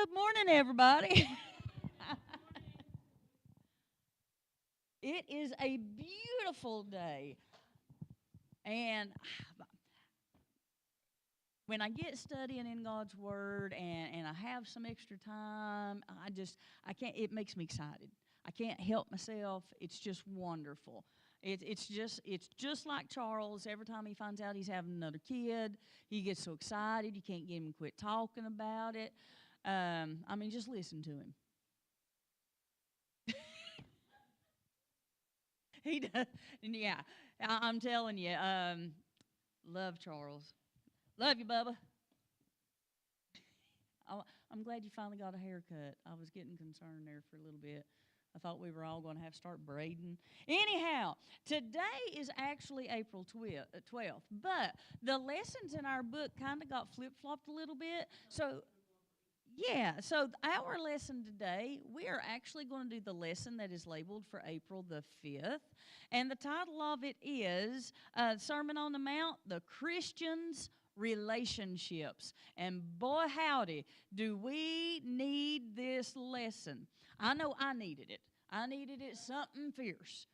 Good morning, everybody. It is a beautiful day. And when I get studying in God's Word and I have some extra time, I can't, it makes me excited. I can't help myself. It's just wonderful. It's just like Charles. Every time he finds out he's having another kid, he gets so excited. You can't get him to quit talking about it. Just listen to him. He does. And yeah, I'm telling you, love Charles. Love you, Bubba. I- I'm glad you finally got a haircut. I was getting concerned there for a little bit. I thought we were all going to have to start braiding. Anyhow, today is actually April 12th, but the lessons in our book kind of got flip flopped a little bit. So our lesson today, we are actually going to do the lesson that is labeled for April the 5th. And the title of it is Sermon on the Mount, The Christian's Relationships. And boy, howdy, do we need this lesson. I know I needed it. I needed it something fierce.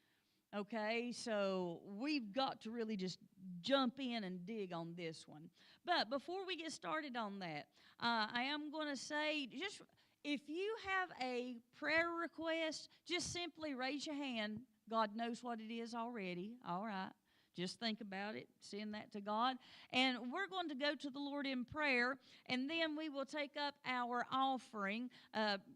Okay, so we've got to really just jump in and dig on this one. But before we get started on that, I am going to say just if you have a prayer request, just simply raise your hand. God knows what it is already. All right. Just think about it, send that to God. And we're going to go to the Lord in prayer, and then we will take up our offering.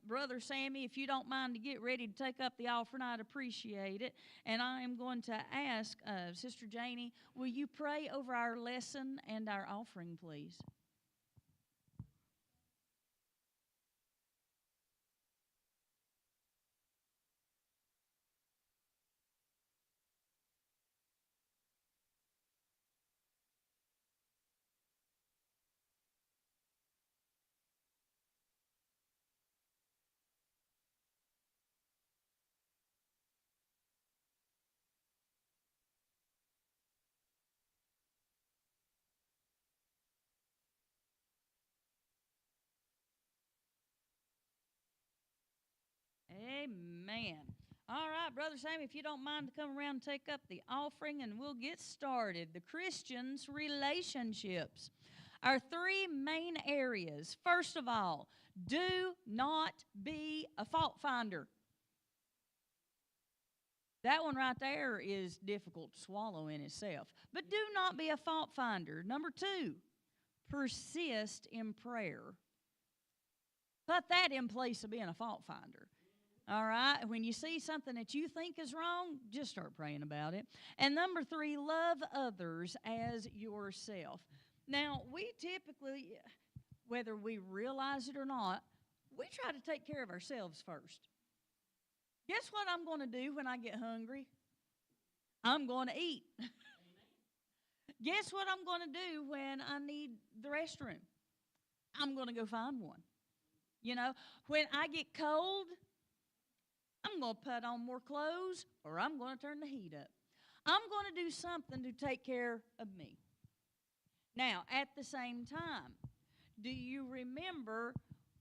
Brother Sammy, if you don't mind to get ready to take up the offering, I'd appreciate it. And I am going to ask Sister Janie, will you pray over our lesson and our offering, please? Amen. All right, Brother Sammy, if you don't mind to come around and take up the offering, and we'll get started. The Christian's relationships. Our three main areas. First of all, do not be a fault finder. That one right there is difficult to swallow in itself. But do not be a fault finder. Number two, persist in prayer. Put that in place of being a fault finder. All right. When you see something that you think is wrong, just start praying about it. And number three, love others as yourself. Now, we typically, whether we realize it or not, we try to take care of ourselves first. Guess what I'm going to do when I get hungry? I'm going to eat. Guess what I'm going to do when I need the restroom? I'm going to go find one. You know, when I get cold, I'm going to put on more clothes or I'm going to turn the heat up. I'm going to do something to take care of me. Now, at the same time, do you remember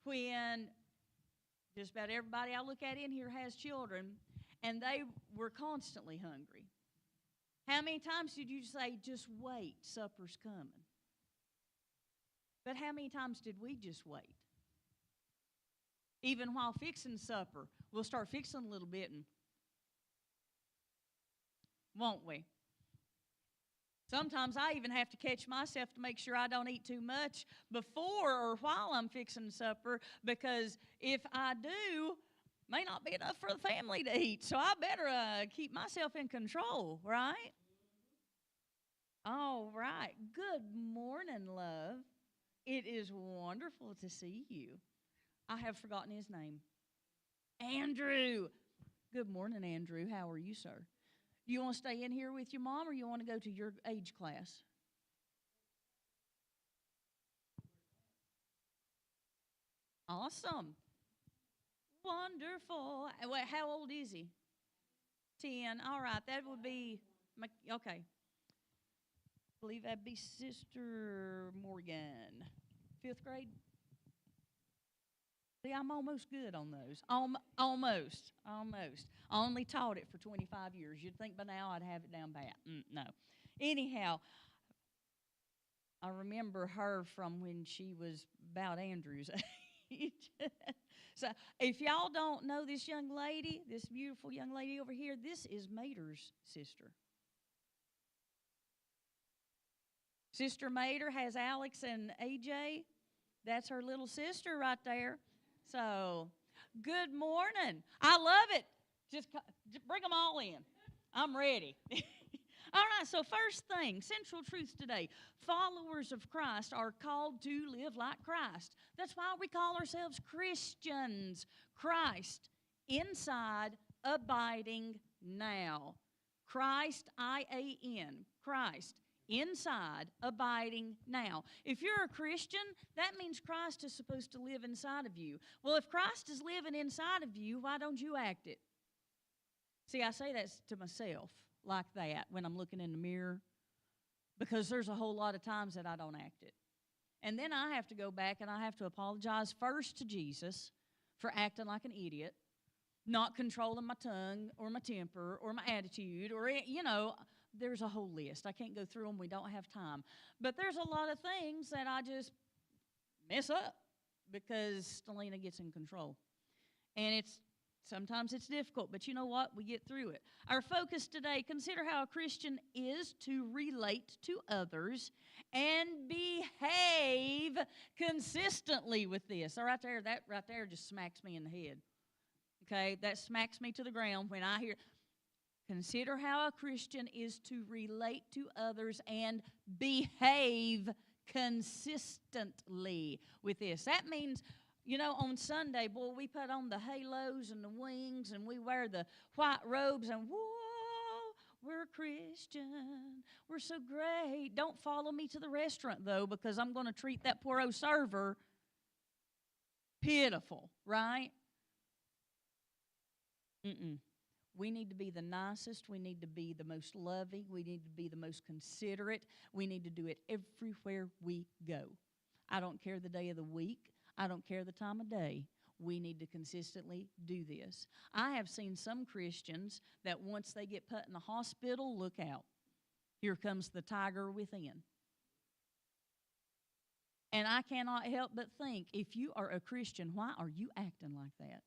when just about everybody I look at in here has children and they were constantly hungry? How many times did you say, just wait, supper's coming? But how many times did we just wait? Even while fixing supper, we'll start fixing a little bit and won't we? Sometimes I even have to catch myself to make sure I don't eat too much before or while I'm fixing supper because if I do, may not be enough for the family to eat. So I better keep myself in control, right? All right. Good morning, love. It is wonderful to see you. I have forgotten his name. Andrew. Good morning, Andrew. How are you, sir? You want to stay in here with your mom or you want to go to your age class? Awesome. Wonderful. Wait, how old is he? 10. All right. That would be, okay. I believe that'd be Sister Morgan. Fifth grade? See, I'm almost good on those. Almost. Almost. I only taught it for 25 years. You'd think by now I'd have it down pat. No. Anyhow, I remember her from when she was about Andrew's age. So if y'all don't know this young lady, this beautiful young lady over here, this is Mater's sister. Sister Mater has Alex and AJ. That's her little sister right there. So, good morning. I love it. Just bring them all in. I'm ready. All right, so first thing, central truth today. Followers of Christ are called to live like Christ. That's why we call ourselves Christians. Christ, inside, abiding now. Christ, I-A-N, Christ, inside, abiding now. If you're a Christian, that means Christ is supposed to live inside of you. Well, if Christ is living inside of you, why don't you act it? See, I say that to myself like that when I'm looking in the mirror, because there's a whole lot of times that I don't act it. And then I have to go back and I have to apologize first to Jesus for acting like an idiot, not controlling my tongue or my temper or my attitude or, there's a whole list. I can't go through them. We don't have time. But there's a lot of things that I just mess up because Stelina gets in control. And sometimes it's difficult, but you know what? We get through it. Our focus today, consider how a Christian is to relate to others and behave consistently with this. All right there, that right there just smacks me in the head. Okay, that smacks me to the ground when I hear. Consider how a Christian is to relate to others and behave consistently with this. That means, on Sunday, boy, we put on the halos and the wings and we wear the white robes and whoa, we're a Christian. We're so great. Don't follow me to the restaurant, though, because I'm going to treat that poor old server pitiful, right? We need to be the nicest. We need to be the most loving. We need to be the most considerate. We need to do it everywhere we go. I don't care the day of the week. I don't care the time of day. We need to consistently do this. I have seen some Christians that once they get put in the hospital, look out. Here comes the tiger within. And I cannot help but think, if you are a Christian, why are you acting like that?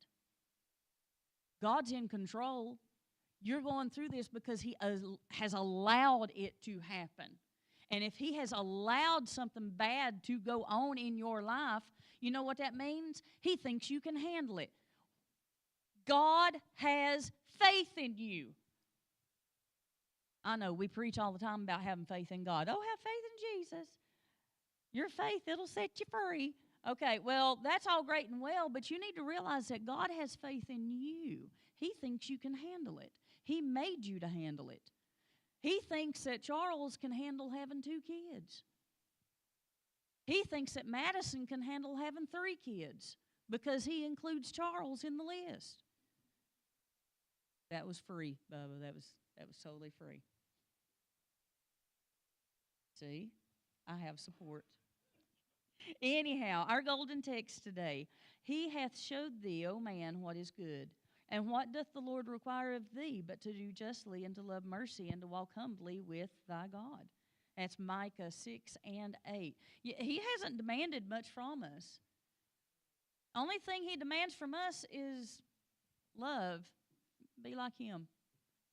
God's in control. You're going through this because He has allowed it to happen. And if He has allowed something bad to go on in your life, you know what that means? He thinks you can handle it. God has faith in you. I know we preach all the time about having faith in God. Oh, have faith in Jesus. Your faith, it'll set you free. Okay, well, that's all great and well, but you need to realize that God has faith in you. He thinks you can handle it. He made you to handle it. He thinks that Charles can handle having 2 kids. He thinks that Madison can handle having 3 kids because he includes Charles in the list. That was free, Bubba. That was totally free. See, I have support. Anyhow, our golden text today. He hath showed thee, O man, what is good. And what doth the Lord require of thee, but to do justly and to love mercy and to walk humbly with thy God? That's Micah 6:8. He hasn't demanded much from us. Only thing He demands from us is love. Be like Him.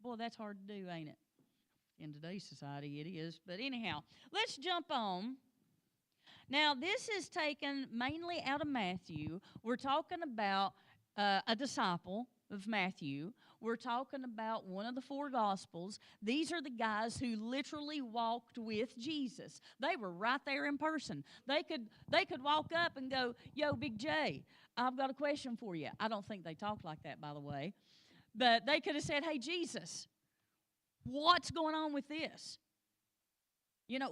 Boy, that's hard to do, ain't it? In today's society, it is. But anyhow, let's jump on. Now, this is taken mainly out of Matthew. We're talking about a disciple of Matthew. We're talking about one of the 4 Gospels. These are the guys who literally walked with Jesus. They were right there in person. They could walk up and go, "Yo, Big J, I've got a question for you." I don't think they talked like that, by the way. But they could have said, "Hey, Jesus, what's going on with this?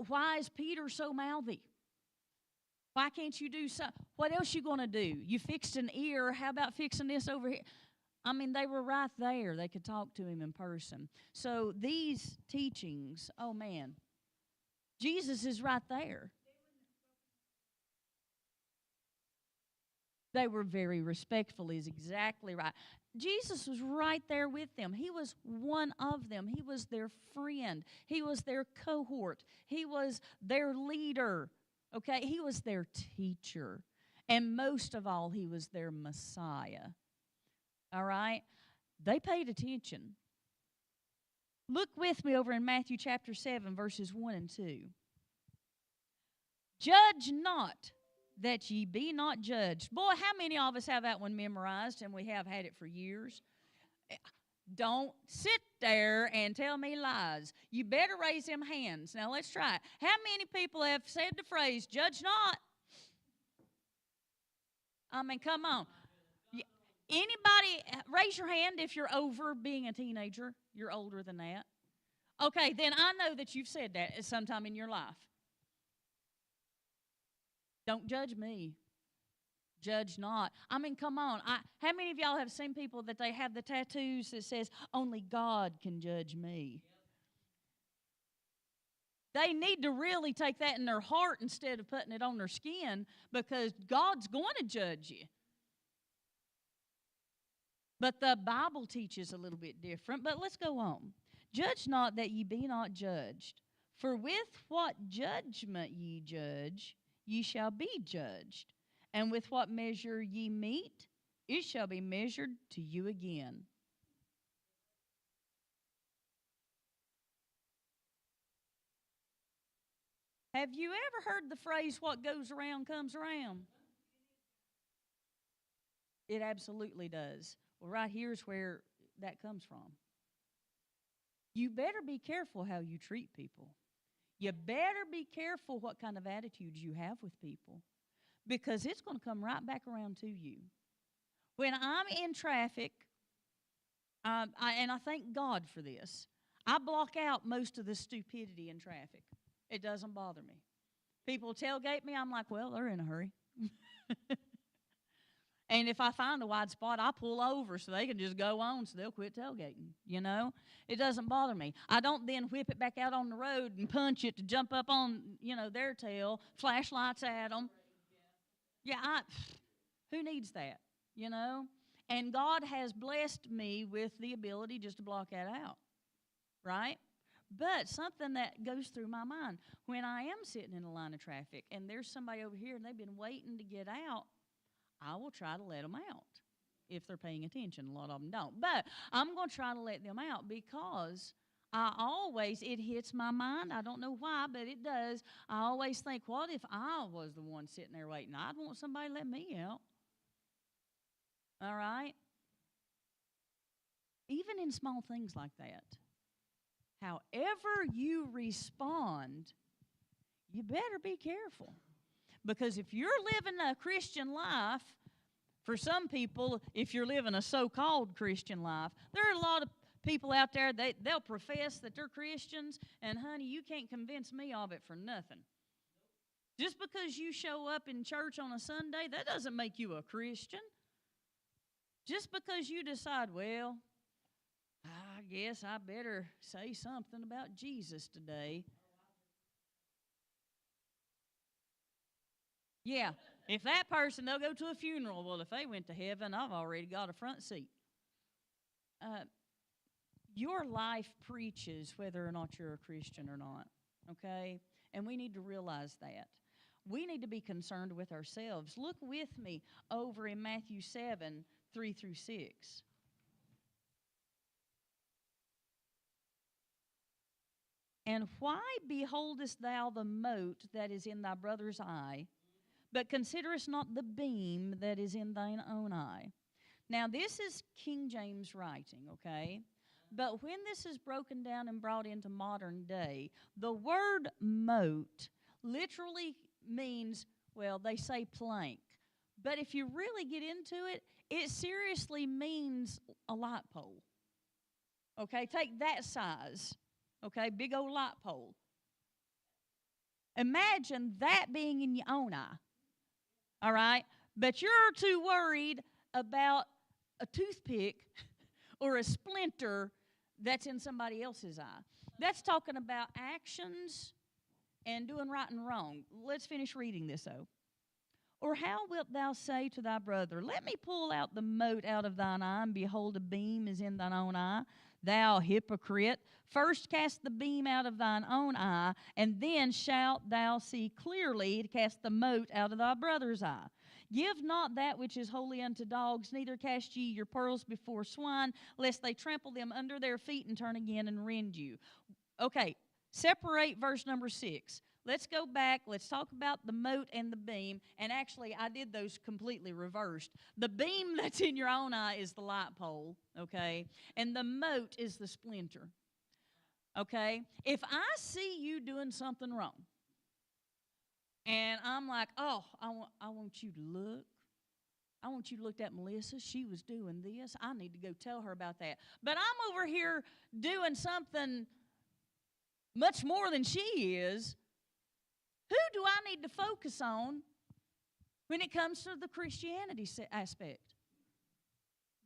Why is Peter so mouthy? Why can't you do something? What else you going to do? You fixed an ear. How about fixing this over here?" I mean, they were right there. They could talk to Him in person. So these teachings, oh, man, Jesus is right there. They were very respectful, is exactly right. Jesus was right there with them. He was one of them. He was their friend. He was their cohort. He was their leader. Okay? He was their teacher. And most of all, he was their Messiah. All right? They paid attention. Look with me over in Matthew chapter 7, verses 1 and 2. Judge not, that ye be not judged. Boy, how many of us have that one memorized, and we have had it for years? Don't sit there and tell me lies. You better raise them hands. Now, let's try it. How many people have said the phrase, judge not? I mean, come on. Anybody, raise your hand if you're over being a teenager. You're older than that. Okay, then I know that you've said that at some time in your life. Don't judge me. Judge not. I mean, come on. How many of y'all have seen people that they have the tattoos that says, only God can judge me? They need to really take that in their heart instead of putting it on their skin, because God's going to judge you. But the Bible teaches a little bit different. But let's go on. Judge not, that ye be not judged. For with what judgment ye judge, ye shall be judged. And with what measure ye mete, it shall be measured to you again. Have you ever heard the phrase, what goes around comes around? It absolutely does. Well, right here's where that comes from. You better be careful how you treat people. You better be careful what kind of attitudes you have with people, because it's going to come right back around to you. When I'm in traffic, and I thank God for this, I block out most of the stupidity in traffic. It doesn't bother me. People tailgate me, I'm like, well, they're in a hurry. And if I find a wide spot, I pull over so they can just go on, so they'll quit tailgating, you know? It doesn't bother me. I don't then whip it back out on the road and punch it to jump up on, their tail, flashlights at them. Yeah, who needs that, And God has blessed me with the ability just to block that out, right? But something that goes through my mind, when I am sitting in a line of traffic and there's somebody over here and they've been waiting to get out, I will try to let them out if they're paying attention. A lot of them don't. But I'm going to try to let them out, because it hits my mind. I don't know why, but it does. I always think, what if I was the one sitting there waiting? I'd want somebody to let me out. All right? Even in small things like that. However you respond, you better be careful. Because if you're living a Christian life, for some people, if you're living a so-called Christian life, there are a lot of people out there, they'll profess that they're Christians, and honey, you can't convince me of it for nothing. Just because you show up in church on a Sunday, that doesn't make you a Christian. Just because you decide, well, I guess I better say something about Jesus today. Yeah, if that person, they'll go to a funeral. Well, if they went to heaven, I've already got a front seat. Your life preaches whether or not you're a Christian or not, okay? And we need to realize that. We need to be concerned with ourselves. Look with me over in Matthew 7, 3 through 6. And why beholdest thou the mote that is in thy brother's eye, but considerest not the beam that is in thine own eye? Now, this is King James writing, okay? But when this is broken down and brought into modern day, the word mote literally means, well, they say plank. But if you really get into it, it seriously means a light pole. Okay, take that size. Okay, big old light pole. Imagine that being in your own eye. All right? But you're too worried about a toothpick or a splinter that's in somebody else's eye. That's talking about actions and doing right and wrong. Let's finish reading this, though. Or how wilt thou say to thy brother, Let me pull out the mote out of thine eye, and behold, a beam is in thine own eye? Thou hypocrite, first cast the beam out of thine own eye, and then shalt thou see clearly to cast the mote out of thy brother's eye. Give not that which is holy unto dogs, neither cast ye your pearls before swine, lest they trample them under their feet and turn again and rend you. Okay, separate verse number 6. Let's go back. Let's talk about the mote and the beam. And actually, I did those completely reversed. The beam that's in your own eye is the light pole, okay? And the mote is the splinter, okay? If I see you doing something wrong, and I'm like, oh, I want you to look. I want you to look at Melissa. She was doing this. I need to go tell her about that. But I'm over here doing something much more than she is. Who do I need to focus on when it comes to the Christianity aspect?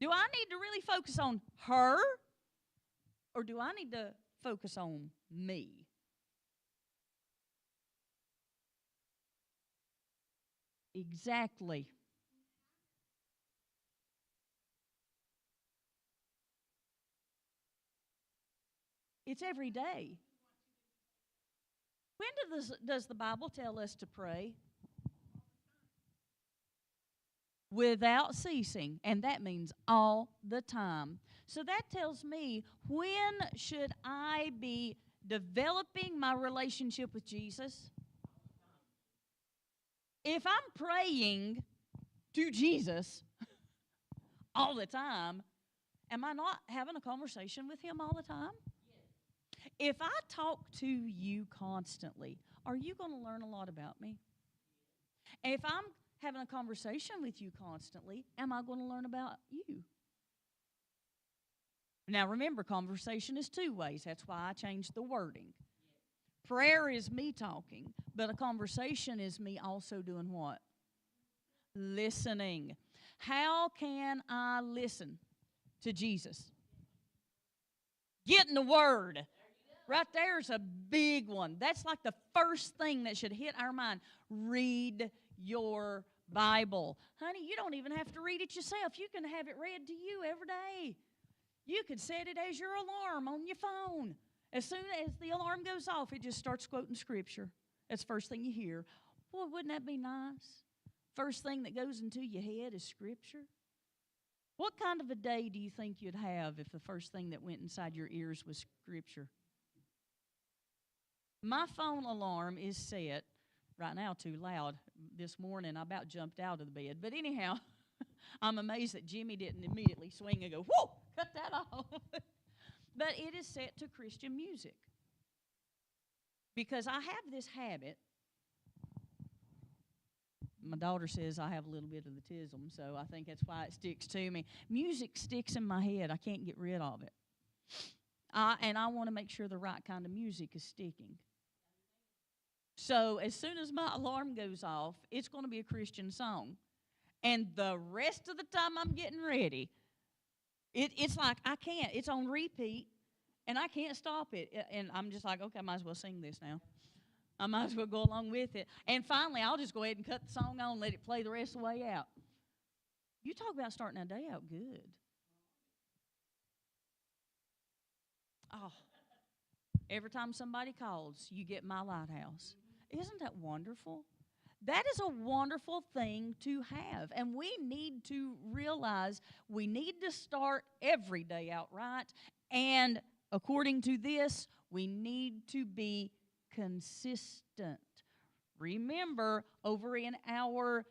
Do I need to really focus on her, or do I need to focus on me? Exactly. It's every day. When does the Bible tell us to pray? Without ceasing, and that means all the time. So that tells me, when should I be developing my relationship with Jesus? If I'm praying to Jesus all the time, am I not having a conversation with Him all the time? If I talk to you constantly, are you going to learn a lot about me? If I'm having a conversation with you constantly, am I going to learn about you? Now remember, conversation is two ways. That's why I changed the wording. Prayer is me talking, but a conversation is me also doing what? Listening. How can I listen to Jesus? Get in the Word. Right there's a big one. That's like the first thing that should hit our mind. Read your Bible. Honey, you don't even have to read it yourself. You can have it read to you every day. You could set it as your alarm on your phone. As soon as the alarm goes off, it just starts quoting Scripture. That's the first thing you hear. Boy, wouldn't that be nice? First thing that goes into your head is Scripture. What kind of a day do you think you'd have if the first thing that went inside your ears was Scripture? My phone alarm is set right now too loud. This morning I about jumped out of the bed. But anyhow, I'm amazed that Jimmy didn't immediately swing and go, whoa, cut that off. But it is set to Christian music. Because I have this habit. My daughter says I have a little bit of the tism, so I think that's why it sticks to me. Music sticks in my head. I can't get rid of it. And I want to make sure the right kind of music is sticking. So as soon as my alarm goes off, it's going to be a Christian song. And the rest of the time I'm getting ready, it's like I can't. It's on repeat, and I can't stop it. And I'm just like, okay, I might as well sing this now. I might as well go along with it. And finally, I'll just go ahead and cut the song on and let it play the rest of the way out. You talk about starting a day out good. Oh, every time somebody calls, you get My Lighthouse. Isn't that wonderful? That is a wonderful thing to have. And we need to realize we need to start every day out right. And according to this, we need to be consistent. Remember, over in our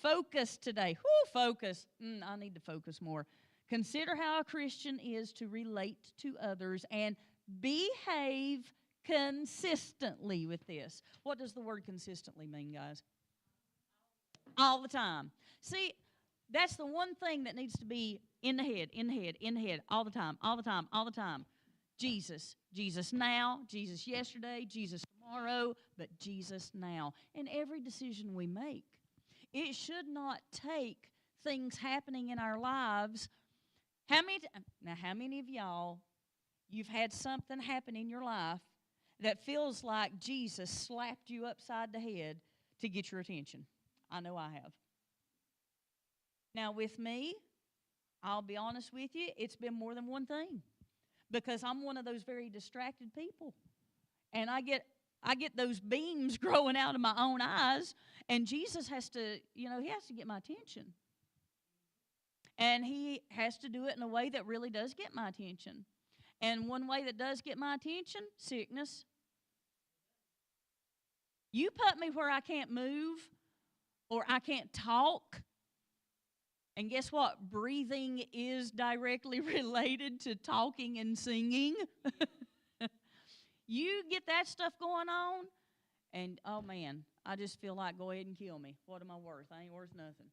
focus today. Focus. I need to focus more. Consider how a Christian is to relate to others and behave consistently with this. What does the word consistently mean, guys? All the time. See, that's the one thing that needs to be in the head, all the time, all the time, all the time. Jesus. Jesus now, Jesus yesterday, Jesus tomorrow, but Jesus now. In every decision we make. It should not take things happening in our lives. How many of y'all, you've had something happen in your life that feels like Jesus slapped you upside the head to get your attention. I know I have. Now, with me, I'll be honest with you, it's been more than one thing because I'm one of those very distracted people. And I get those beams growing out of my own eyes, and Jesus has to, he has to get my attention. And he has to do it in a way that really does get my attention. And one way that does get my attention, sickness. You put me where I can't move or I can't talk. And guess what? Breathing is directly related to talking and singing. You get that stuff going on, and oh man, I just feel like go ahead and kill me. What am I worth? I ain't worth nothing.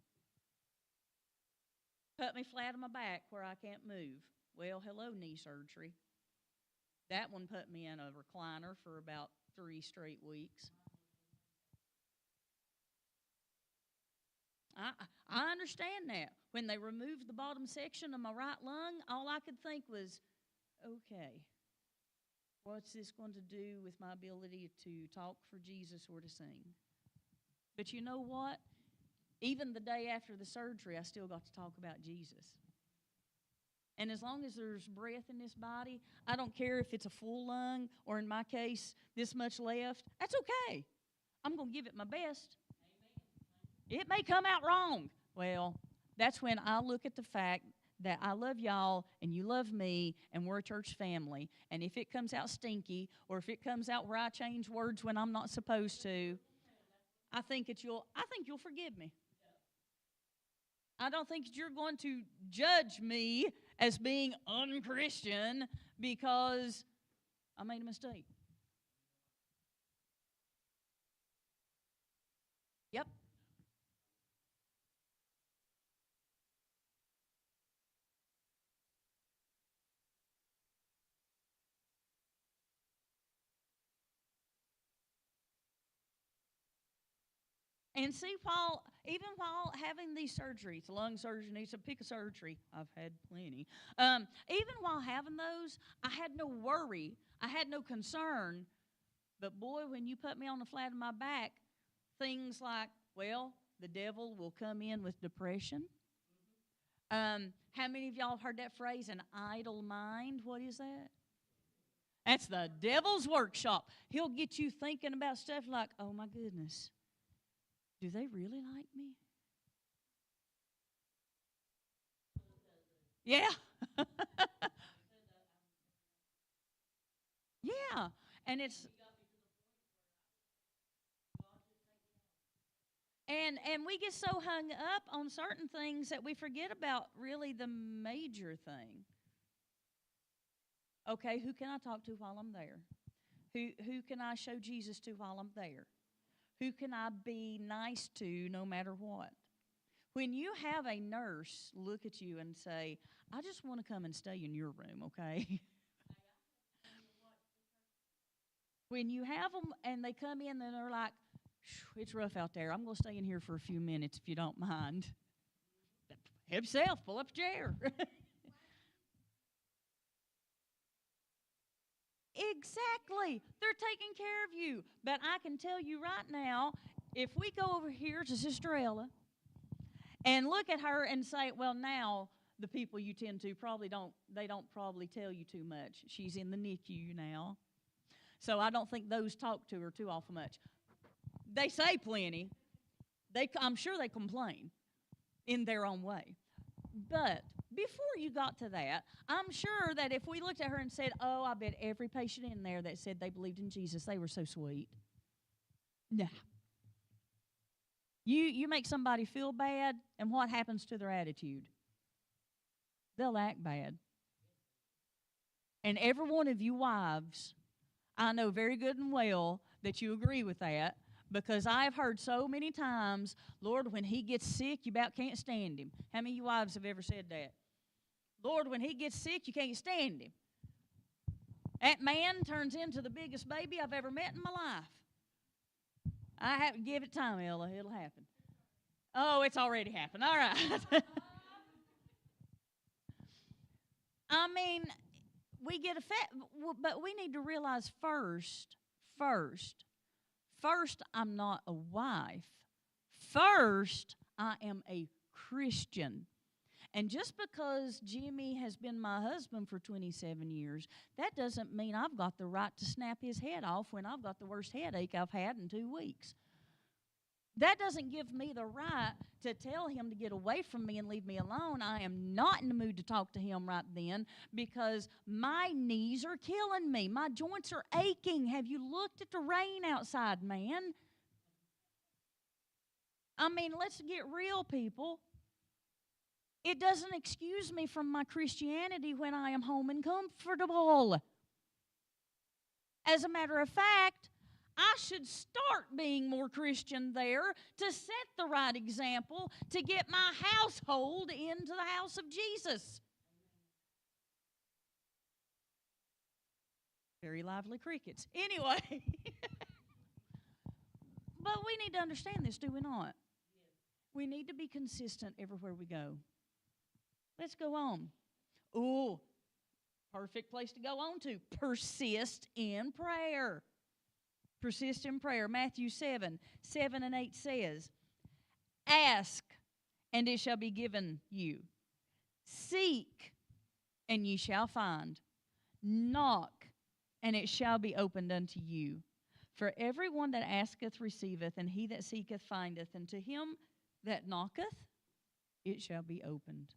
Put me flat on my back where I can't move. Well, hello, knee surgery. That one put me in a recliner for about 3 straight weeks. I understand that. When they removed the bottom section of my right lung, all I could think was, okay, what's this going to do with my ability to talk for Jesus or to sing? But you know what? Even the day after the surgery, I still got to talk about Jesus. And as long as there's breath in this body, I don't care if it's a full lung or, in my case, this much left. That's okay. I'm going to give it my best. It may come out wrong. Well, that's when I look at the fact that I love y'all and you love me and we're a church family. And if it comes out stinky or if it comes out where I change words when I'm not supposed to, I think you'll forgive me. I don't think you're going to judge me as being unchristian because I made a mistake. Yep. And see, even while having these surgeries, lung surgery, needs to pick a surgery. I've had plenty. Even while having those, I had no worry. I had no concern. But boy, when you put me on the flat of my back, things like, well, the devil will come in with depression. How many of y'all have heard that phrase, an idle mind? What is that? That's the devil's workshop. He'll get you thinking about stuff like, oh my goodness, do they really like me? Yeah. Yeah. And and we get so hung up on certain things that we forget about really the major thing. Okay, who can I talk to while I'm there? Who can I show Jesus to while I'm there? Who can I be nice to no matter what? When you have a nurse look at you and say, I just want to come and stay in your room, okay? When you have them and they come in and they're like, it's rough out there. I'm going to stay in here for a few minutes if you don't mind. Help yourself, pull up a chair. Exactly. They're taking care of you. But I can tell you right now, if we go over here to Sister Ella and look at her and say, well, now the people you tend to don't probably tell you too much. She's in the NICU now. So I don't think those talk to her too awful much. They say plenty. I'm sure they complain in their own way. But before you got to that, I'm sure that if we looked at her and said, oh, I bet every patient in there that said they believed in Jesus, they were so sweet. Nah. You make somebody feel bad, and what happens to their attitude? They'll act bad. And every one of you wives, I know very good and well that you agree with that, because I've heard so many times, Lord, when he gets sick, you about can't stand him. How many of you wives have ever said that? Lord, when he gets sick, you can't stand him. That man turns into the biggest baby I've ever met in my life. I have to give it time, Ella. It'll happen. Oh, it's already happened. All right. I mean, we get but we need to realize first, First, I'm not a wife. First, I am a Christian. And just because Jimmy has been my husband for 27 years, that doesn't mean I've got the right to snap his head off when I've got the worst headache I've had in 2 weeks. That doesn't give me the right to tell him to get away from me and leave me alone. I am not in the mood to talk to him right then because my knees are killing me. My joints are aching. Have you looked at the rain outside, man? I mean, let's get real, people. It doesn't excuse me from my Christianity when I am home and comfortable. As a matter of fact, I should start being more Christian there to set the right example to get my household into the house of Jesus. Very lively crickets. Anyway, but we need to understand this, do we not? We need to be consistent everywhere we go. Let's go on. Ooh, perfect place to go on to. Persist in prayer. Persist in prayer. Matthew 7:7-8 says, Ask, and it shall be given you. Seek, and ye shall find. Knock, and it shall be opened unto you. For everyone that asketh receiveth, and he that seeketh findeth, and to him that knocketh it shall be opened.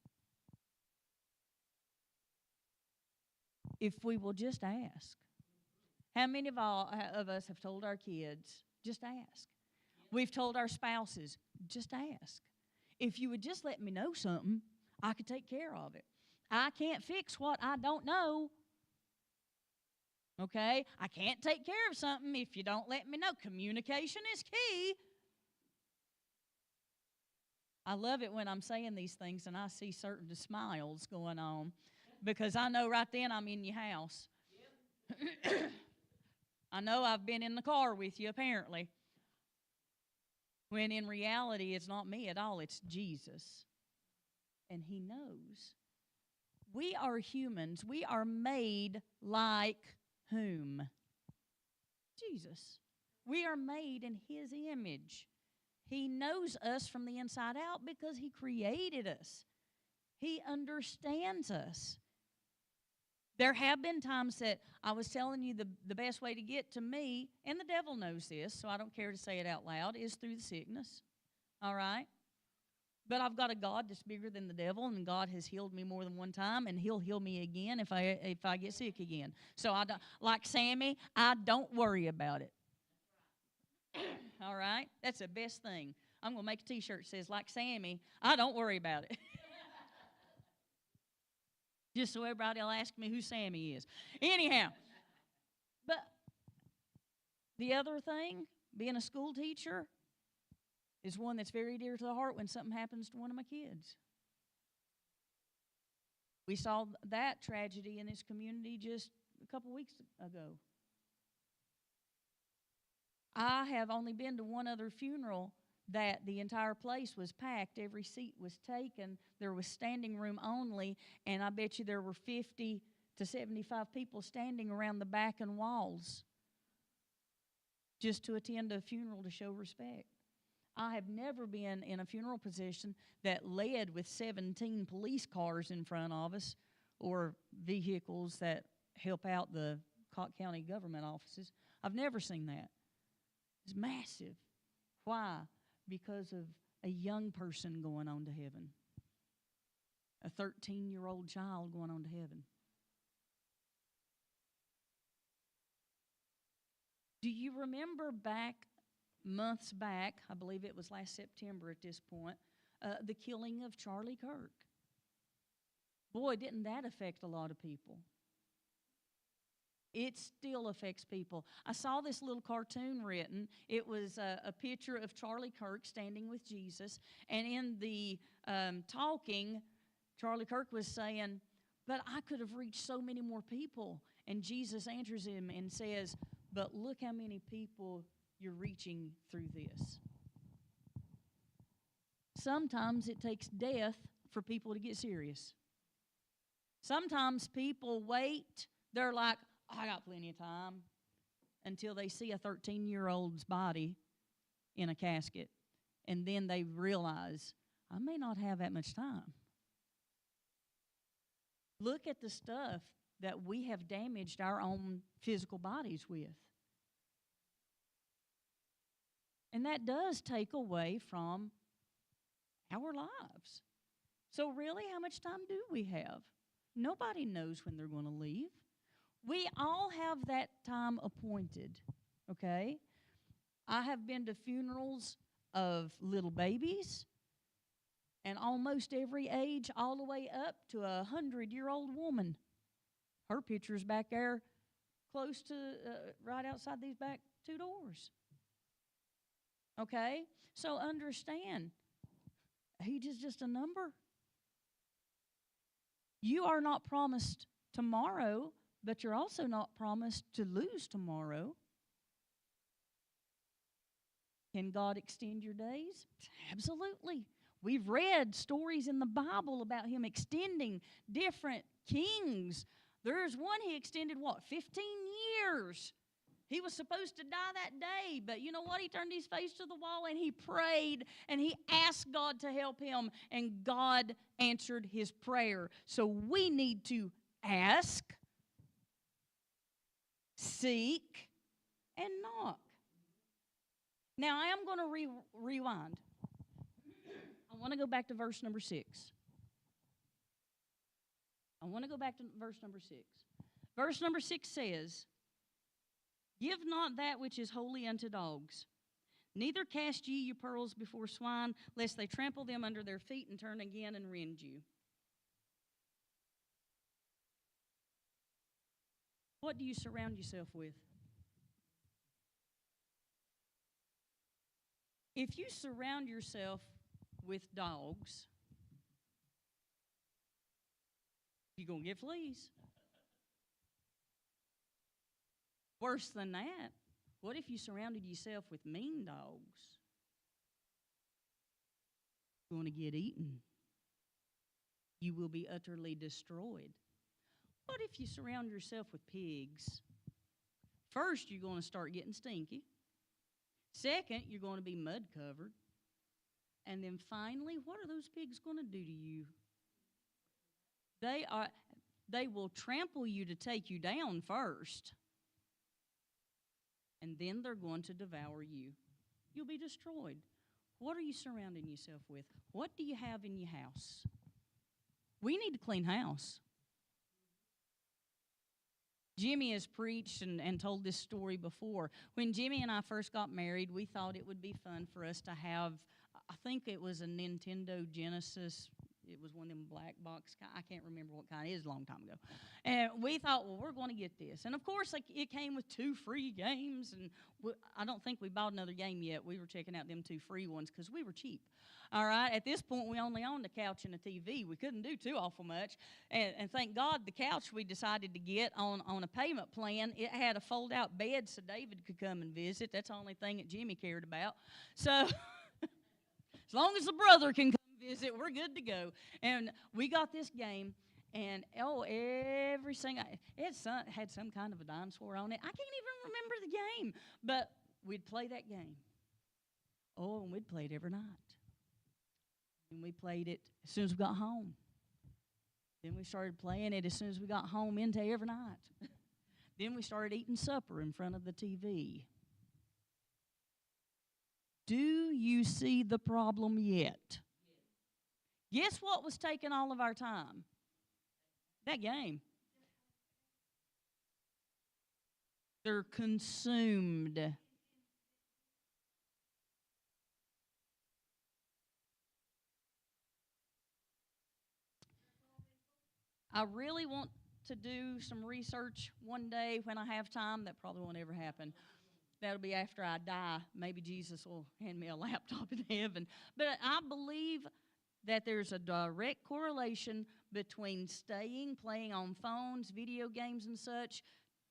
If we will just ask. How many of us have told our kids, just ask? We've told our spouses, just ask. If you would just let me know something, I could take care of it. I can't fix what I don't know. Okay? I can't take care of something if you don't let me know. Communication is key. I love it when I'm saying these things and I see certain smiles going on because I know right then I'm in your house. Yep. I know I've been in the car with you, apparently. When in reality, it's not me at all, it's Jesus. And He knows. We are humans. We are made like whom? Jesus. We are made in His image. He knows us from the inside out because He created us. He understands us. There have been times that I was telling you the best way to get to me, and the devil knows this, so I don't care to say it out loud, is through the sickness. All right? But I've got a God that's bigger than the devil, and God has healed me more than one time, and He'll heal me again if I get sick again. So I don't, like Sammy, I don't worry about it. All right? That's the best thing. I'm going to make a T-shirt that says, like Sammy, I don't worry about it. Just so everybody will ask me who Sammy is. Anyhow, but the other thing, being a school teacher, is one that's very dear to the heart when something happens to one of my kids. We saw that tragedy in this community just a couple weeks ago. I have only been to one other funeral that the entire place was packed. Every seat was taken. There was standing room only, and I bet you there were 50 to 75 people standing around the back and walls just to attend a funeral to show respect. I have never been in a funeral position that led with 17 police cars in front of us or vehicles that help out the Cocke County government offices. I've never seen that. It's massive. Why? Because of a young person going on to heaven. A 13-year-old child going on to heaven. Do you remember months back, I believe it was last September at this point, the killing of Charlie Kirk? Boy, didn't that affect a lot of people. It still affects people. I saw this little cartoon written. It was a picture of Charlie Kirk standing with Jesus. And in the talking, Charlie Kirk was saying, but I could have reached so many more people. And Jesus answers him and says, but look how many people you're reaching through this. Sometimes it takes death for people to get serious. Sometimes people wait. They're like, I got plenty of time. until they see a 13-year-old's body in a casket. And then they realize, I may not have that much time. Look at the stuff that we have damaged our own physical bodies with. And that does take away from our lives. So really, how much time do we have? Nobody knows when they're going to leave. We all have that time appointed, okay? I have been to funerals of little babies, and almost every age, all the way up to a 100-year-old woman. Her picture's back there close to, right outside these back two doors. Okay? So understand, age is just a number. You are not promised tomorrow, but you're also not promised to lose tomorrow. Can God extend your days? Absolutely. We've read stories in the Bible about Him extending different kings. There's one He extended, 15 years. He was supposed to die that day, but you know what? He turned his face to the wall and he prayed and he asked God to help him, and God answered his prayer. So we need to ask, seek, and knock. Now, I am going to rewind. I want to go back to verse number 6. Verse number 6 says, Give not that which is holy unto dogs, neither cast ye your pearls before swine, lest they trample them under their feet and turn again and rend you. What do you surround yourself with? If you surround yourself with dogs, you're going to get fleas. Worse than that, what if you surrounded yourself with mean dogs? You're going to get eaten. You will be utterly destroyed. What if you surround yourself with pigs? First, you're going to start getting stinky. Second, you're going to be mud covered. And then finally, what are those pigs going to do to you? They will trample you to take you down first. And then they're going to devour you. You'll be destroyed. What are you surrounding yourself with? What do you have in your house? We need to clean house. Jimmy has preached and told this story before. When Jimmy and I first got married, we thought it would be fun for us to have, I think it was a Nintendo Genesis. It was one of them black box kind. I can't remember what kind. It is a long time ago. And we thought, well, we're going to get this. And, of course, it came with 2 free games. And I don't think we bought another game yet. We were checking out them 2 free ones because we were cheap. All right? At this point, we only owned a couch and a TV. We couldn't do too awful much. And thank God the couch we decided to get on a payment plan, it had a fold-out bed so David could come and visit. That's the only thing that Jimmy cared about. So as long as the brother can come visit, we're good to go. And we got this game, and every single, it had some kind of a dinosaur on it. I can't even remember the game, but we'd play that game. Oh, and we'd play it every night. And we played it as soon as we got home. Then we started playing it as soon as we got home into every night. Then we started eating supper in front of the TV. Do you see the problem yet? Guess what was taking all of our time? That game. They're consumed. I really want to do some research one day when I have time. That probably won't ever happen. That'll be after I die. Maybe Jesus will hand me a laptop in heaven. But I believe that there's a direct correlation between playing on phones, video games and such,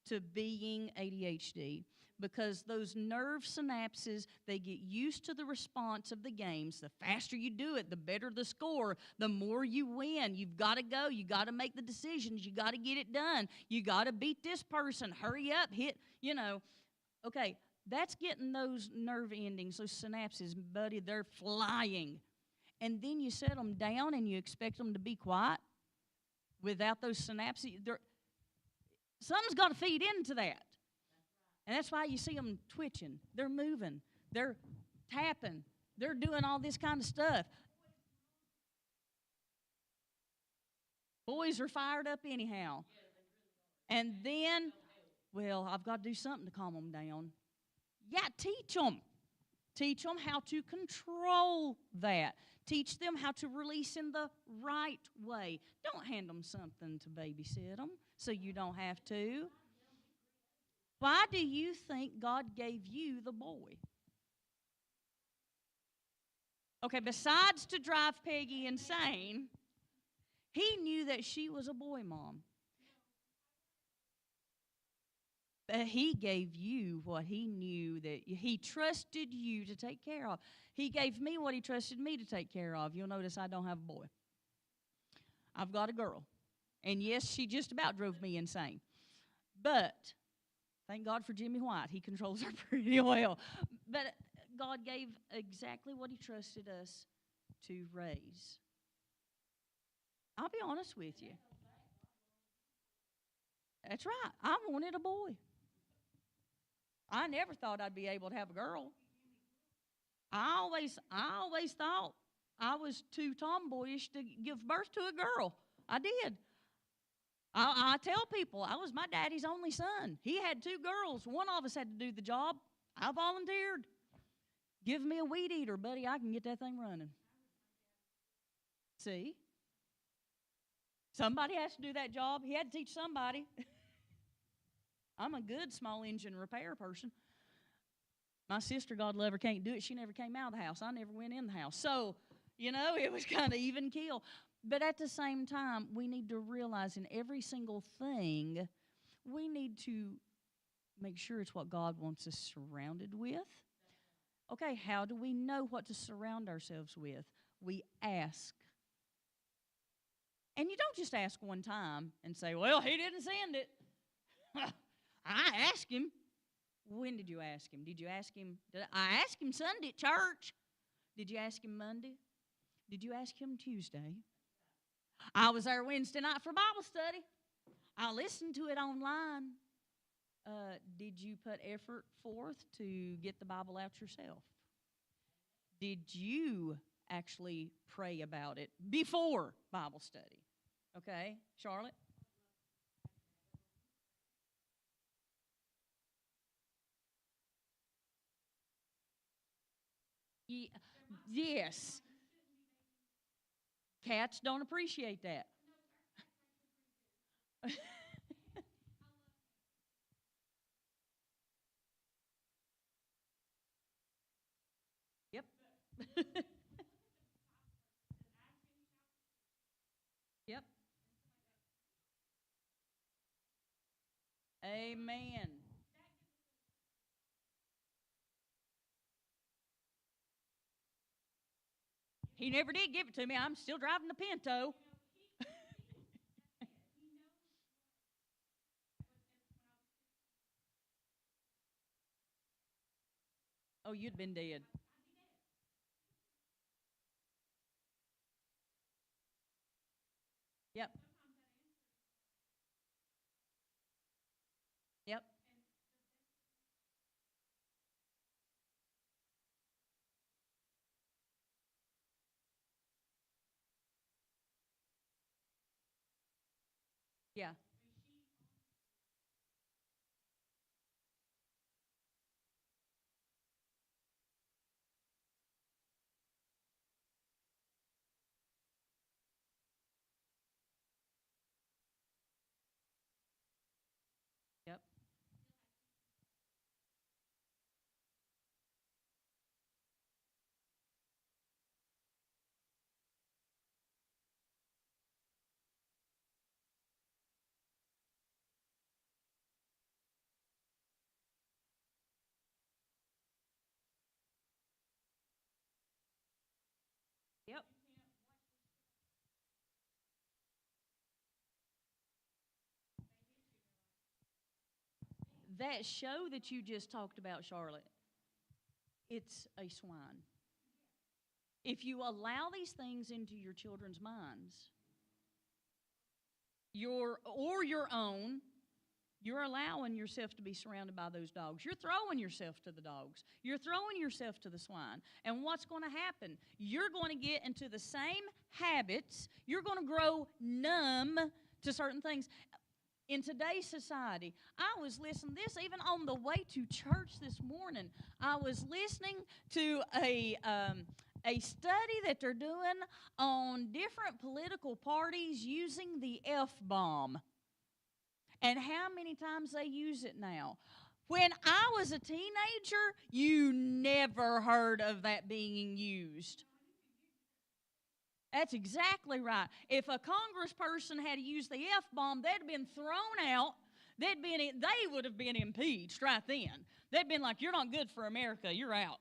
to being ADHD. Because those nerve synapses, they get used to the response of the games. The faster you do it, the better the score, the more you win. You've got to go. You got to make the decisions. You got to get it done. You got to beat this person. Hurry up, hit, Okay, that's getting those nerve endings, those synapses, buddy, they're flying. And then you set them down and you expect them to be quiet without those synapses. Something's got to feed into that. And that's why you see them twitching. They're moving. They're tapping. They're doing all this kind of stuff. Boys are fired up anyhow. And then, well, I've got to do something to calm them down. Yeah, teach them. Teach them how to control that. Teach them how to release in the right way. Don't hand them something to babysit them so you don't have to. Why do you think God gave you the boy? Okay, besides to drive Peggy insane, He knew that she was a boy mom. But He gave you what He knew that He trusted you to take care of. He gave me what He trusted me to take care of. You'll notice I don't have a boy. I've got a girl. And yes, she just about drove me insane. But thank God for Jimmy White. He controls her pretty well. But God gave exactly what He trusted us to raise. I'll be honest with you. That's right. I wanted a boy. I never thought I'd be able to have a girl. I always thought I was too tomboyish to give birth to a girl. I did. I tell people I was my daddy's only son. He had two girls. One of us had to do the job. I volunteered. Give me a weed eater, buddy. I can get that thing running. See? Somebody has to do that job. He had to teach somebody. I'm a good small engine repair person. My sister, God love her, can't do it. She never came out of the house. I never went in the house. So, it was kind of even kill. But at the same time, we need to realize in every single thing, we need to make sure it's what God wants us surrounded with. Okay, how do we know what to surround ourselves with? We ask. And you don't just ask one time and say, well, He didn't send it. I asked Him. When did you ask Him? Did you ask Him? I asked Him Sunday at church. Did you ask Him Monday? Did you ask Him Tuesday? I was there Wednesday night for Bible study. I listened to it online. Did you put effort forth to get the Bible out yourself? Did you actually pray about it before Bible study? Okay, Charlotte? Yes. Cats don't appreciate that. Yep. Yep. Amen. He never did give it to me. I'm still driving the Pinto. Oh, you'd been dead. Yep. Yep. Yeah. Yep. Yep. that show that you just talked about, Charlotte, it's a swine. If you allow these things into your children's minds, your own, you're allowing yourself to be surrounded by those dogs. You're throwing yourself to the dogs. You're throwing yourself to the swine. And what's going to happen? You're going to get into the same habits. You're going to grow numb to certain things. In today's society, I was listening to this even on the way to church this morning. I was listening to a study that they're doing on different political parties using the F-bomb and how many times they use it now. When I was a teenager, you never heard of that being used. That's exactly right. If a congressperson had used the F-bomb, they'd have been thrown out. They would have been impeached right then. They'd been like, you're not good for America, you're out.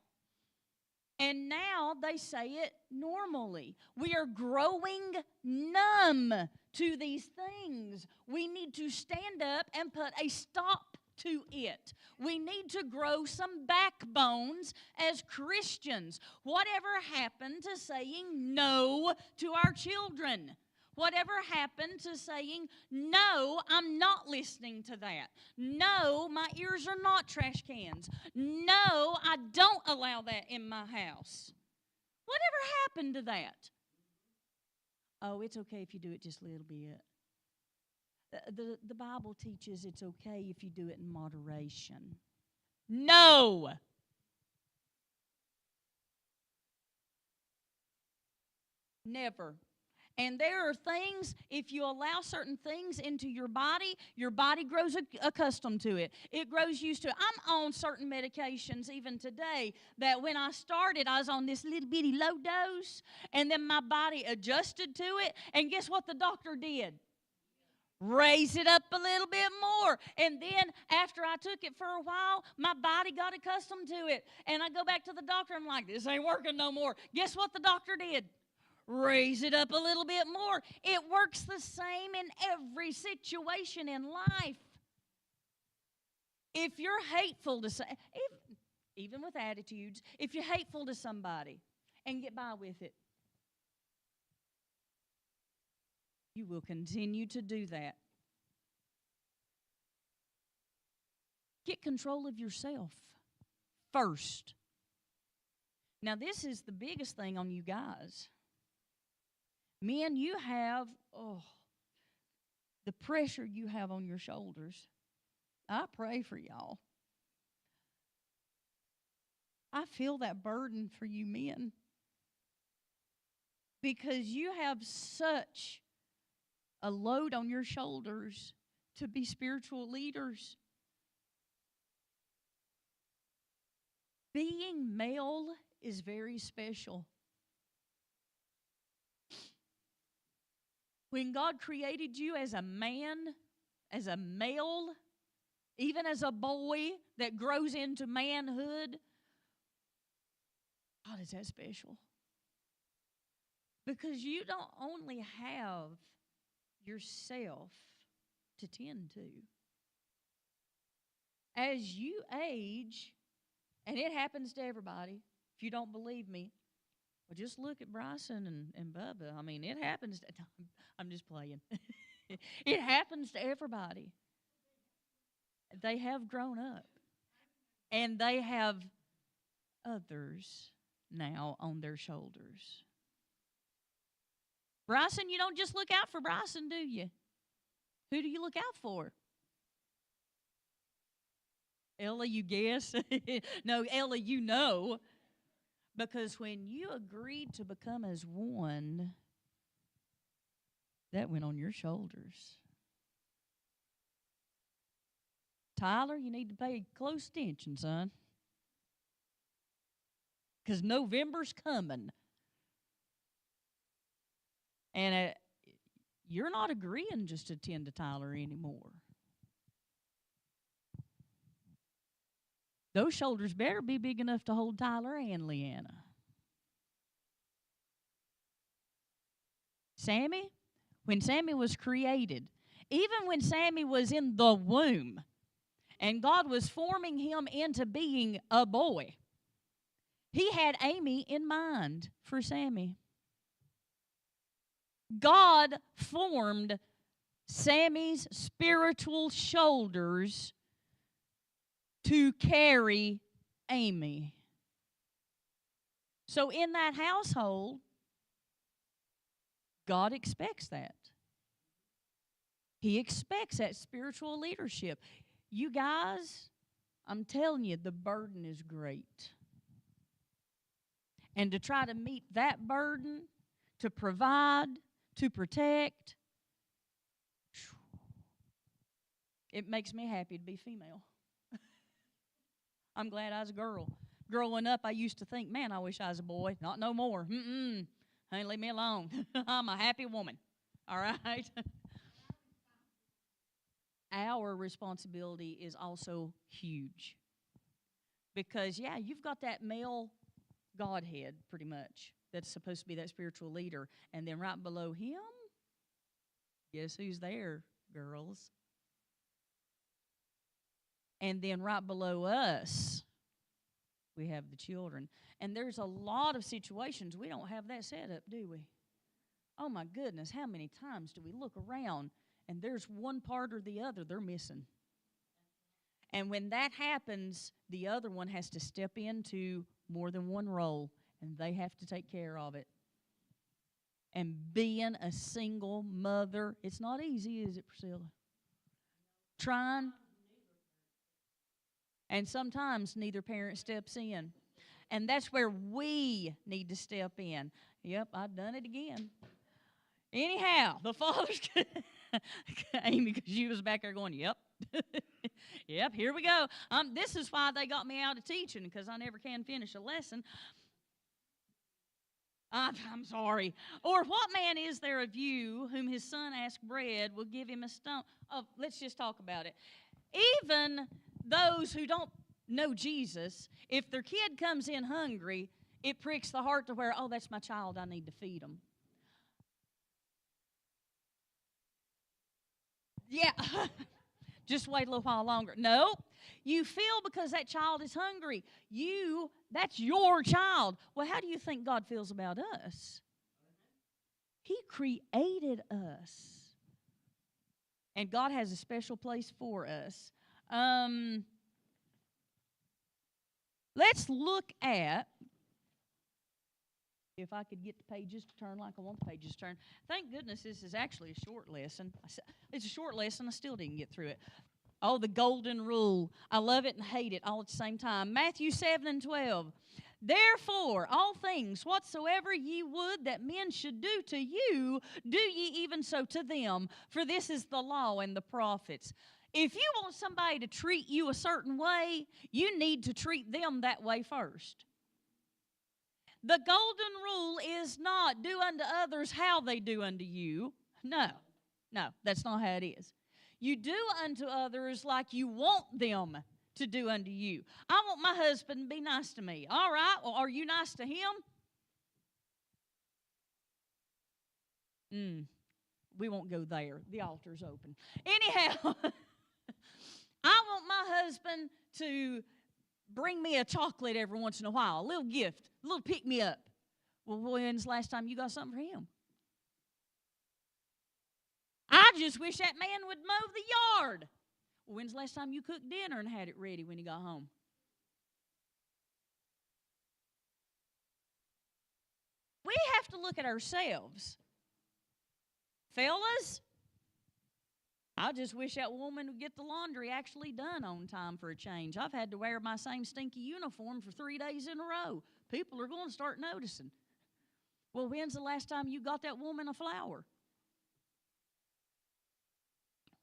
And now they say it normally. We are growing numb to these things. We need to stand up and put a stop to it. We need to grow some backbones as Christians. Whatever happened to saying no to our children? Whatever happened to saying, no, I'm not listening to that. No, my ears are not trash cans. No, I don't allow that in my house. Whatever happened to that? Oh, it's okay if you do it just a little bit. The Bible teaches it's okay if you do it in moderation. No. Never. And there are things, if you allow certain things into your body grows accustomed to it. It grows used to it. I'm on certain medications even today that when I started, I was on this little bitty low dose, and then my body adjusted to it. And guess what the doctor did? Raise it up a little bit more. And then after I took it for a while, my body got accustomed to it. And I go back to the doctor, I'm like, this ain't working no more. Guess what the doctor did? Raise it up a little bit more. It works the same in every situation in life. If you're hateful to even with attitudes, if you're hateful to somebody and get by with it, you will continue to do that. Get control of yourself first. Now, this is the biggest thing on you guys. Men, you have, the pressure you have on your shoulders. I pray for y'all. I feel that burden for you men. Because you have such a load on your shoulders to be spiritual leaders. Being male is very special. When God created you as a man, as a male, even as a boy that grows into manhood, God, is that special? Because you don't only have yourself to tend to. As you age, and it happens to everybody, if you don't believe me, well, just look at Bryson and Bubba. I mean, it happens to, I'm just playing. It happens to everybody. They have grown up. And they have others now on their shoulders. Bryson, you don't just look out for Bryson, do you? Who do you look out for? Ella, you guess? No, Ella, you know. Because when you agreed to become as one, that went on your shoulders. Tyler, you need to pay close attention, son. Because November's coming. And you're not agreeing just to tend to Tyler anymore. Those shoulders better be big enough to hold Tyler and Leanna. Sammy, when Sammy was created, even when Sammy was in the womb, And God was forming him into being a boy. He had Amy in mind for Sammy. God formed Sammy's spiritual shoulders to carry Amy. So in that household, God expects that. He expects that spiritual leadership. You guys, I'm telling you, the burden is great. And to try to meet that burden, to provide, to protect, it makes me happy to be female. I'm glad I was a girl. Growing up, I used to think, man, I wish I was a boy. Not no more. Hey, leave me alone. I'm a happy woman. All right? Our responsibility is also huge. Because, yeah, you've got that male Godhead, pretty much, that's supposed to be that spiritual leader. And then right below him, guess who's there, girls? And then right below us, we have the children. And there's a lot of situations we don't have that set up, do we? Oh, my goodness, how many times do we look around and there's one part or the other they're missing? And when that happens, the other one has to step into more than one role, and they have to take care of it. And being a single mother, it's not easy, is it, Priscilla? Trying. And sometimes neither parent steps in. And that's where we need to step in. Yep, I've done it again. Anyhow, the father's Amy, because she was back there going, yep. Yep, here we go. This is why they got me out of teaching, because I never can finish a lesson. I'm sorry. Or what man is there of you whom his son asks bread will give him a stone? Oh, let's just talk about it. Even those who don't know Jesus, if their kid comes in hungry, it pricks the heart to where, oh, that's my child, I need to feed them. Yeah. Just wait a little while longer. No, you feel because that child is hungry. That's your child. Well, how do you think God feels about us? He created us. And God has a special place for us. Let's look at, if I could get the pages to turn like I want the pages to turn. Thank goodness this is actually a short lesson. It's a short lesson. I still didn't get through it. Oh, the golden rule. I love it and hate it all at the same time. Matthew 7:12. Therefore, all things whatsoever ye would that men should do to you, do ye even so to them. For this is the law and the prophets. If you want somebody to treat you a certain way, you need to treat them that way first. The golden rule is not do unto others how they do unto you. No, that's not how it is. You do unto others like you want them to do unto you. I want my husband to be nice to me. All right, well, are you nice to him? We won't go there. The altar's open. Anyhow, I want my husband to bring me a chocolate every once in a while, a little gift, a little pick-me-up. Well, when's the last time you got something for him? I just wish that man would mow the yard. Well, when's the last time you cooked dinner and had it ready when he got home? We have to look at ourselves. Fellas, I just wish that woman would get the laundry actually done on time for a change. I've had to wear my same stinky uniform for 3 days in a row. People are going to start noticing. Well, when's the last time you got that woman a flower?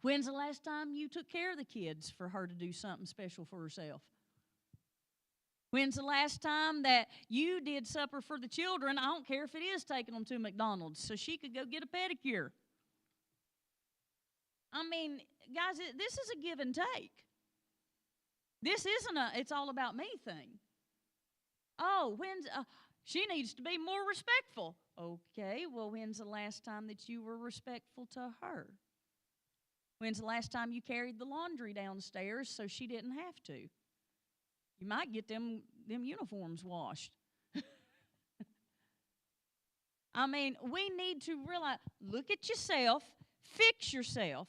When's the last time you took care of the kids for her to do something special for herself? When's the last time that you did supper for the children? I don't care if it is taking them to McDonald's so she could go get a pedicure. I mean, guys, this is a give and take. This isn't a it's all about me thing. Oh, she needs to be more respectful. Okay, well, when's the last time that you were respectful to her? When's the last time you carried the laundry downstairs so she didn't have to? You might get them uniforms washed. I mean, we need to realize, look at yourself, fix yourself.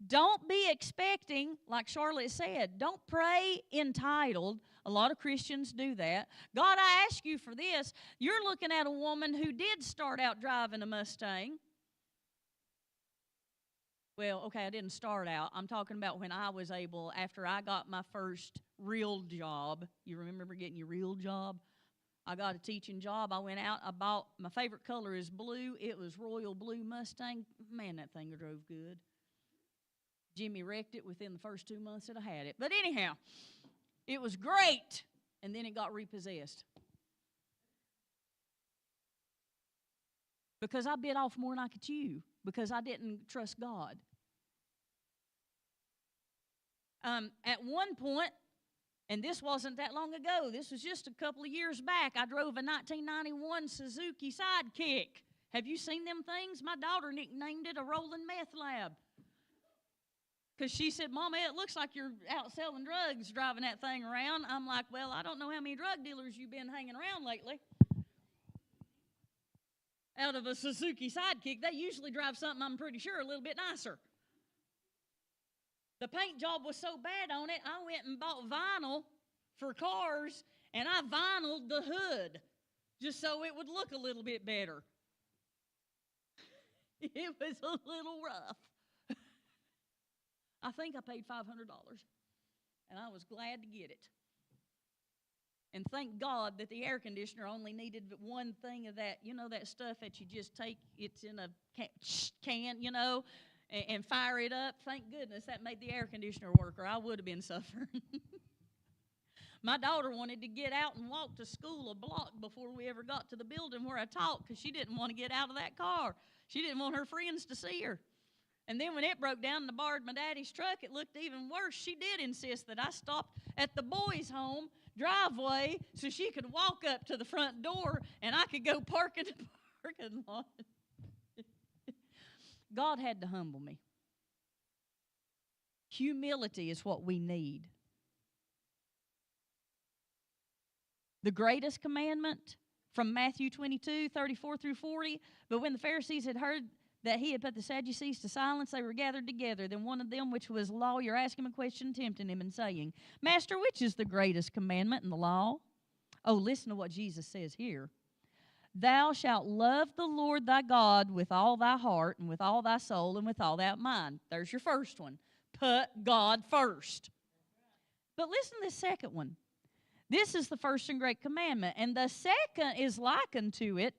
Don't be expecting, like Charlotte said, don't pray entitled. A lot of Christians do that. God, I ask you for this. You're looking at a woman who did start out driving a Mustang. Well, okay, I didn't start out. I'm talking about when I was able, after I got my first real job. You remember getting your real job? I got a teaching job. I went out. I bought, my favorite color is blue. It was Royal Blue Mustang. Man, that thing drove good. Jimmy wrecked it within the first 2 months that I had it. But anyhow, it was great. And then it got repossessed. Because I bit off more than I could chew. Because I didn't trust God. At one point, and this wasn't that long ago, this was just a couple of years back, I drove a 1991 Suzuki Sidekick. Have you seen them things? My daughter nicknamed it a rolling meth lab. Because she said, Mama, it looks like you're out selling drugs driving that thing around. I'm like, well, I don't know how many drug dealers you've been hanging around lately. Out of a Suzuki Sidekick, they usually drive something, I'm pretty sure, a little bit nicer. The paint job was so bad on it, I went and bought vinyl for cars, and I vinyled the hood just so it would look a little bit better. It was a little rough. I think I paid $500, and I was glad to get it. And thank God that the air conditioner only needed one thing of that, you know, that stuff that you just take, it's in a can, you know, and fire it up. Thank goodness that made the air conditioner work, or I would have been suffering. My daughter wanted to get out and walk to school a block before we ever got to the building where I taught because she didn't want to get out of that car. She didn't want her friends to see her. And then when it broke down and I borrowed my daddy's truck, it looked even worse. She did insist that I stopped at the boys' home driveway so she could walk up to the front door and I could go park in the parking lot. God had to humble me. Humility is what we need. The greatest commandment from Matthew 22, 34 through 40, but when the Pharisees had heard that he had put the Sadducees to silence, they were gathered together. Then one of them, which was a lawyer, asked him a question, tempting him, and saying, Master, which is the greatest commandment in the law? Oh, listen to what Jesus says here. Thou shalt love the Lord thy God with all thy heart and with all thy soul and with all thy mind. There's your first one. Put God first. But listen to the second one. This is the first and great commandment. And the second is likened to it.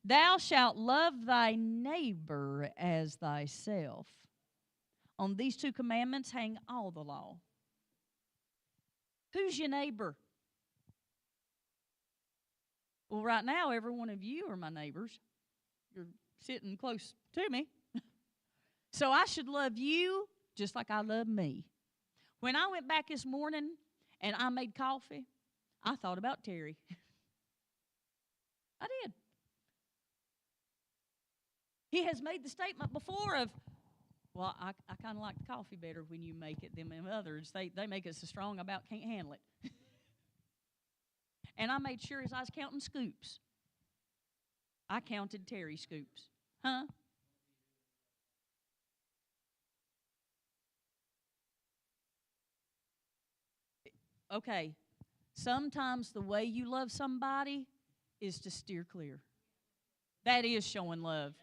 Thou shalt love thy neighbor as thyself. On these two commandments hang all the law. Who's your neighbor? Well, right now, every one of you are my neighbors. You're sitting close to me. So I should love you just like I love me. When I went back this morning and I made coffee, I thought about Terry. I did. He has made the statement before of, well, I kind of like the coffee better when you make it than others. They make it so strong I about can't handle it. And I made sure as I was counting scoops, I counted Terry's scoops. Huh? Okay. Sometimes the way you love somebody is to steer clear. That is showing love.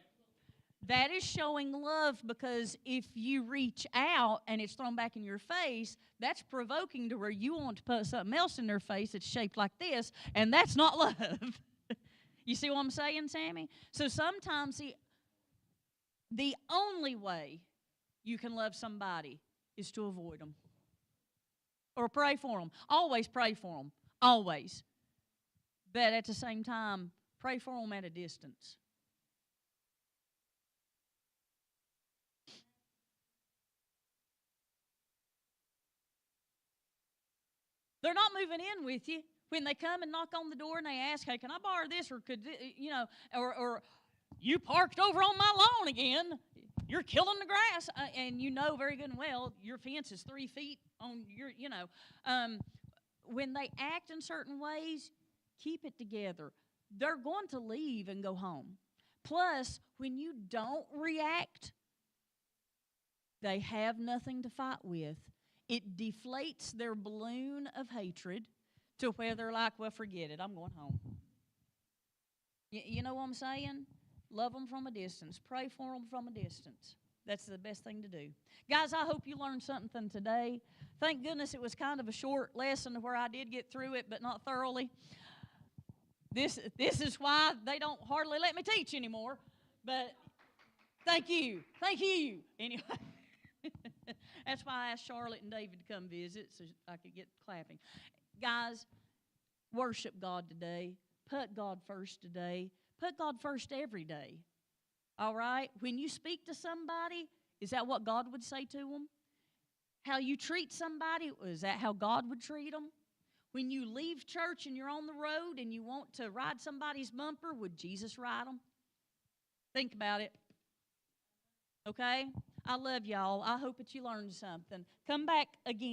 That is showing love, because if you reach out and it's thrown back in your face, that's provoking to where you want to put something else in their face that's shaped like this, and that's not love. You see what I'm saying, Sammy? So sometimes the only way you can love somebody is to avoid them or pray for them. Always pray for them. Always. But at the same time, pray for them at a distance. They're not moving in with you. When they come and knock on the door and they ask, hey, can I borrow this? Or could, you know, or you parked over on my lawn again. you're killing the grass, and you know very good and well your fence is 3 feet on your, when they act in certain ways, keep it together. They're going to leave and go home. Plus, when you don't react, they have nothing to fight with. It deflates their balloon of hatred to where they're like, well, forget it, I'm going home. You know what I'm saying? Love them from a distance. Pray for them from a distance. That's the best thing to do. Guys, I hope you learned something today. Thank goodness it was kind of a short lesson where I did get through it, but not thoroughly. This is why they don't hardly let me teach anymore. But thank you. Thank you. Anyway, that's why I asked Charlotte and David to come visit so I could get clapping. Guys, worship God today. Put God first today. Put God first every day. All right? When you speak to somebody, is that what God would say to them? How you treat somebody, is that how God would treat them? When you leave church and you're on the road and you want to ride somebody's bumper, would Jesus ride them? Think about it. Okay? I love y'all. I hope that you learned something. Come back again.